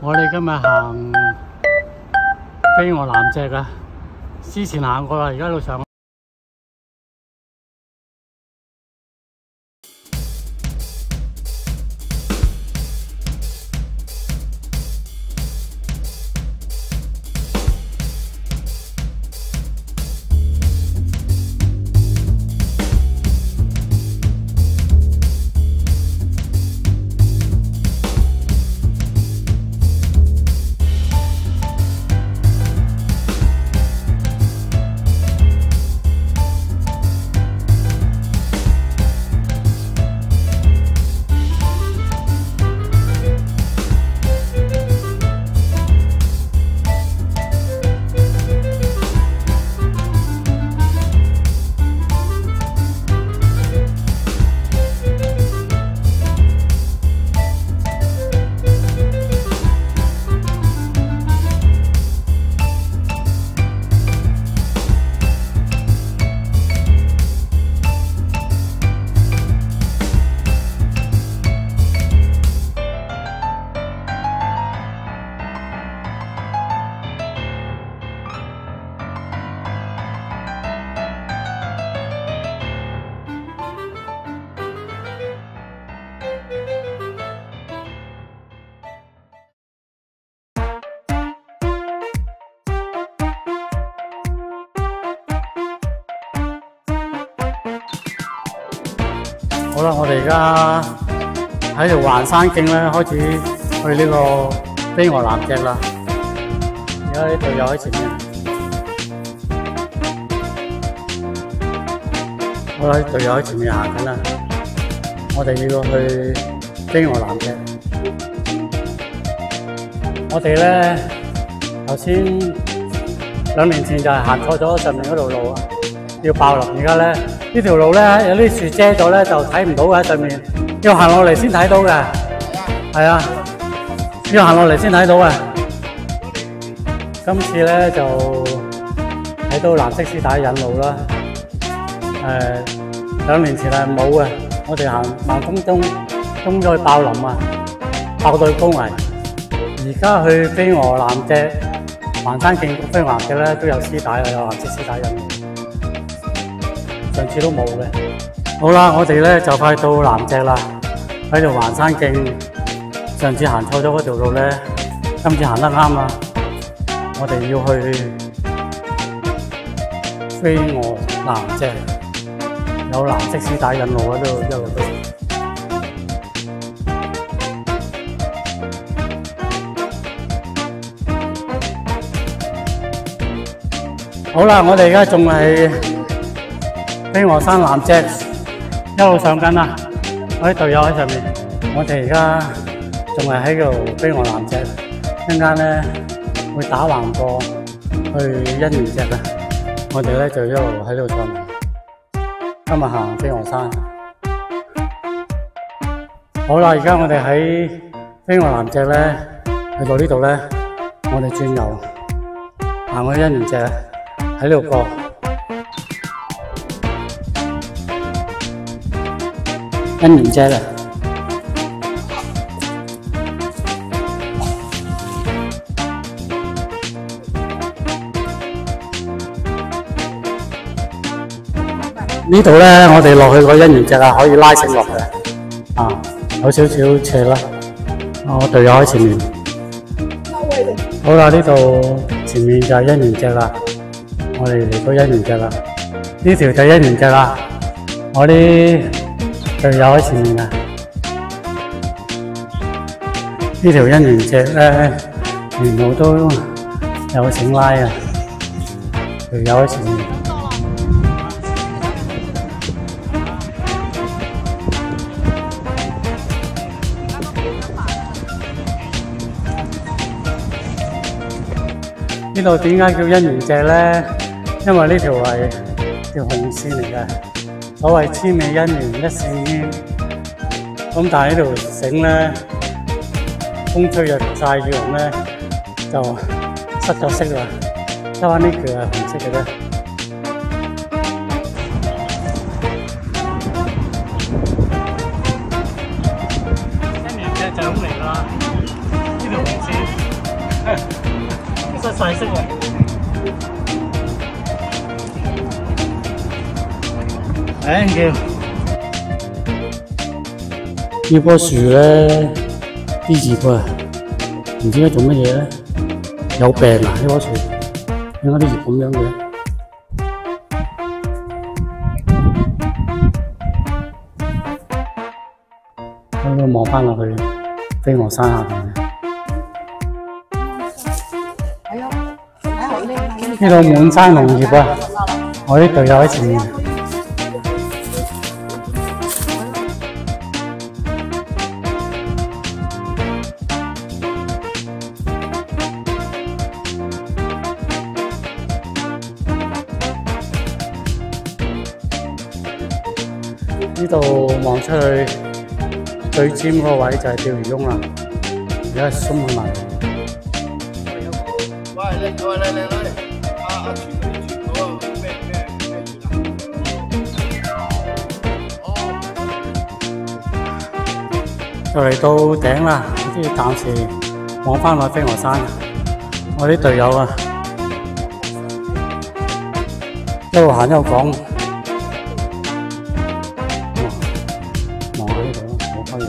我哋今日行飛鵝南脊啊，之前行過啦，而家路上。好啦，我哋而家喺條環山徑咧，開始去呢個飛鵝南脊啦。而家啲隊友喺前面。好啦，啲隊友喺前面行緊啦。我哋要去飛鵝南脊。我哋咧頭先2年前就係行錯咗上面嗰條路啊，要爆林。而家咧呢條路咧有啲樹遮咗咧，就睇唔到嘅喺上面，要行落嚟先睇到嘅。係啊，要行落嚟先睇到嘅。今次咧就睇到藍色絲帶引路啦。2年前係冇嘅，我哋行慢風中咗去爆林啊，爆到高危。而家去飛鵝南脊環山徑飛鵝南脊咧都有絲帶啊，有藍色絲帶引路。上次都冇嘅。好啦，我哋咧就快到南脊啦，喺條環山徑。上次行錯咗嗰條路咧，今次行得啱啦。我哋要去飛鵝南脊，有藍色絲帶引路喺度，一路都。好啦，我哋而家仲係飛鵝山南脊一路上緊啦，我啲隊友喺上面，我哋而家仲係喺度飛鵝南脊，一陣間咧會打橫過去欣園脊啊！我哋咧就一路喺度上嚟，今日行飛鵝山。好啦，而家我哋喺飛鵝南脊咧，去到呢度咧，我哋轉右行去欣園脊，喺呢度過。欣園脊啊！呢度咧，我哋落去個欣園脊啊，可以拉繩落去啊，有少少斜啦。我隊友喺前面。好啦，呢度前面就係欣園脊啦，我哋嚟到欣園脊啦。呢條就係欣園脊啦，我啲隊友喺前面啊。呢條欣園脊咧，沿路都有繩拉啊，隊友喺前面。呢度點解叫欣園脊咧？因為呢條係條紅線嚟嘅，所謂千里姻緣一線牽。咁但係呢條繩咧，風吹日曬雨淋咧，就失咗色啦，得返呢條係紅色嘅啫。欣園脊就咁嚟啦，呢條紅線。細色喎。Thank you。呢棵樹咧，D 字棵啊，唔知佢做乜嘢咧？有病啊！呢棵樹點解啲葉咁樣嘅？咁樣望翻落去飛鵝山下邊。呢度滿山紅葉啊！我啲隊友喺前面。呢度望出去最尖嗰個位就係釣魚翁啦，而家鬆咗埋。喂，嚟！阿全嗰個咩月啊？就嚟到頂啦，即係暫時望翻落飛鵝山。我啲隊友啊，一路行一路講。望下呢度咯，好開人。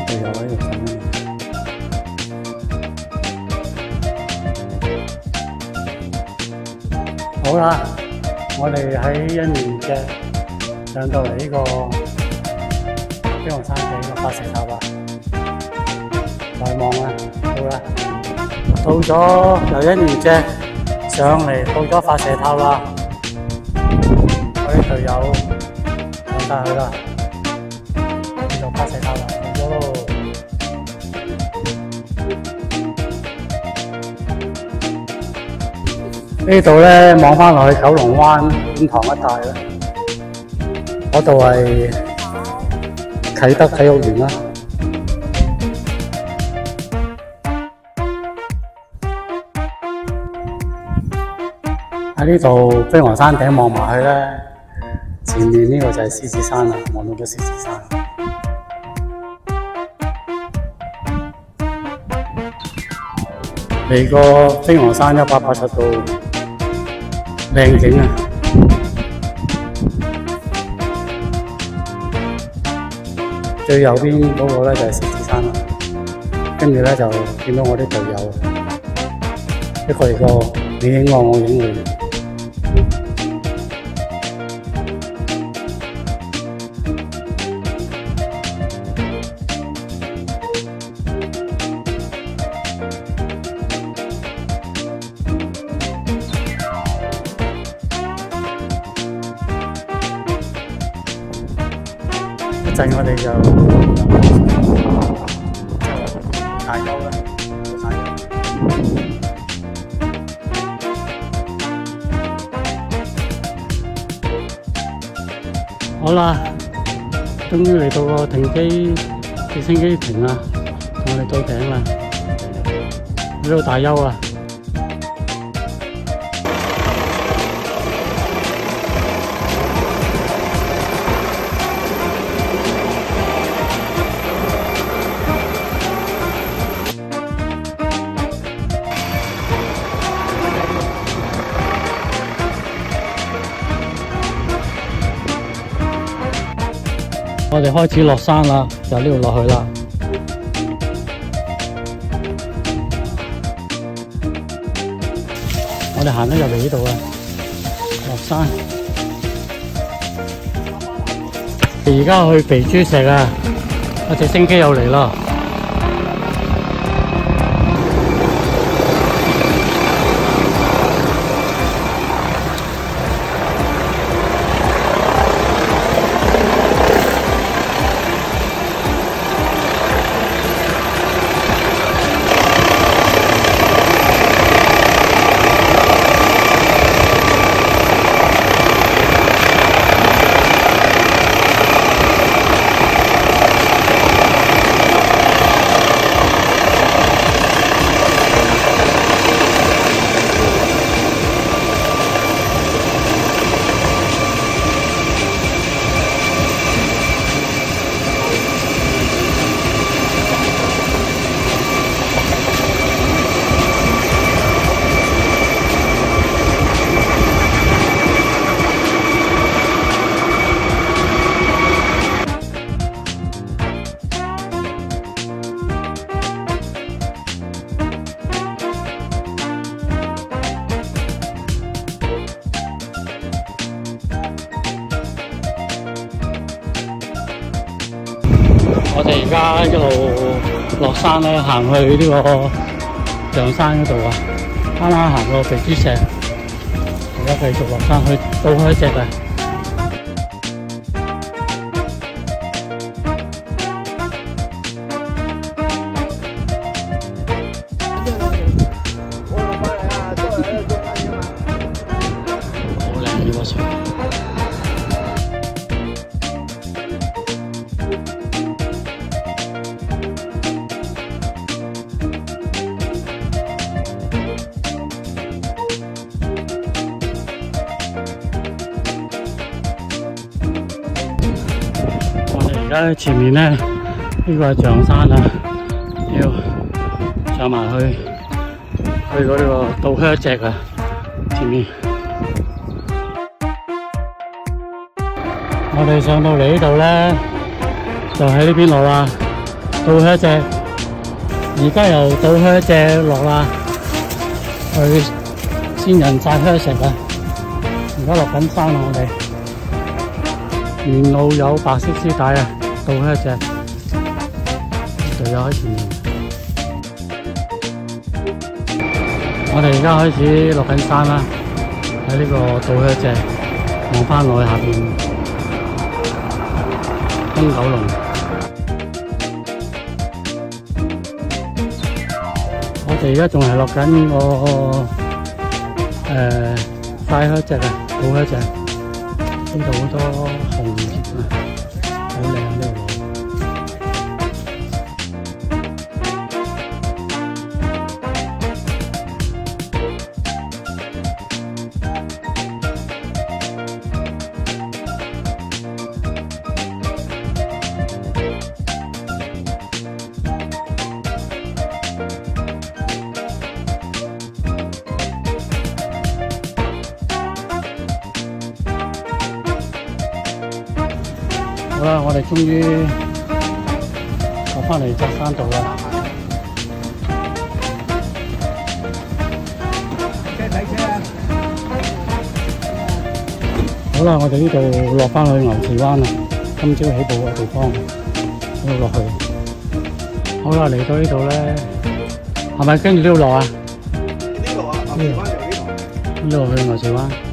隊友喺度等緊。好啦，我哋喺一年嘅上到嚟呢個飛鵝山嘅個發射塔啦，再望啦，到啦，到咗由一年隻上嚟，到咗發射塔啦，我啲隊友上晒去啦，呢度發射塔啦，到咗咯。呢度咧望翻落去九龍灣觀塘一帶咧，嗰度係啟德體育園啦。喺呢度飛鵝山頂望埋去咧，前面呢個就係獅子山啦，望到咗獅子山。嚟個飛鵝山180度。靚景啊！最右邊嗰個咧就係獅子山啦，跟住咧就見到我啲隊友，一個嚟個你影我，我影你。一陣我哋就大休啦，大休。好啦，終於嚟到個停機直升機坪啦，我哋到頂啦，呢度大休啊！我哋開始落山啦，就呢度落去啦。我哋行得入嚟呢度啊，落山。而家去肥豬石啊，直升機又嚟啦。我哋而家一路落山咧，行去呢個象山嗰度啊，啱啱行過肥豬石，而家繼續落山去倒開石啊！好靚呢個水。而家前面咧，呢個係象山啊，要上埋去嗰個倒靴脊啊，前面。我哋上到嚟呢度咧，就喺呢邊落啦，倒靴脊。而家由倒靴脊落啦，去仙人扎靴石啊。而家落緊山啦，我哋。沿路有白色絲帶啊，倒靴脊，隊友喺前面。我哋而家開始落緊山啦，喺呢個倒靴脊望翻落去下邊東九龍。我哋而家仲係落緊個快靴脊啊，倒靴脊。呢度好多紅葉啊，好靚呢條路。好啦，我哋終於落返嚟扎山道啦。好啦，我哋呢度落返去牛池灣啦，今朝起步嘅地方，呢度落去。好啦，嚟到呢度咧，係咪跟住呢度落啊？呢度啊，牛池灣由呢度。呢度去牛池灣。